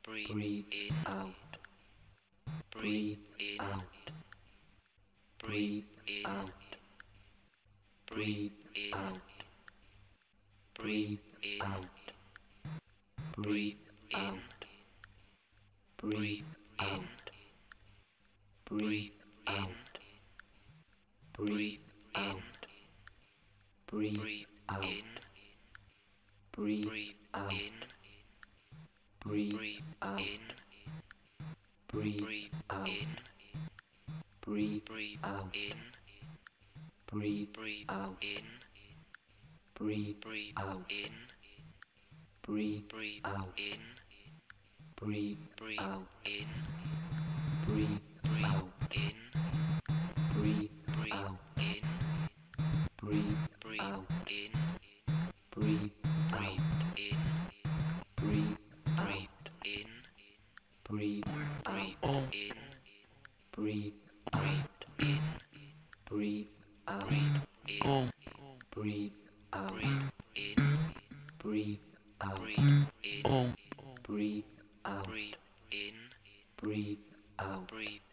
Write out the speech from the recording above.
breathe in, out, breathe in, out, breathe in, out, breathe in, out, breathe in, out, breathe in, breathe in, breathe in, breathe in, breathe in, breathe in, breathe in, breathe in, breathe out in, breathe out in, breathe out in, breathe out in, breathe out in, breathe out in, breathe out in, breathe out in, breathe out in, breathe out in, breathe out in, breathe out in, breathe out in, breathe out in, breathe out in, breathe out in, breathe out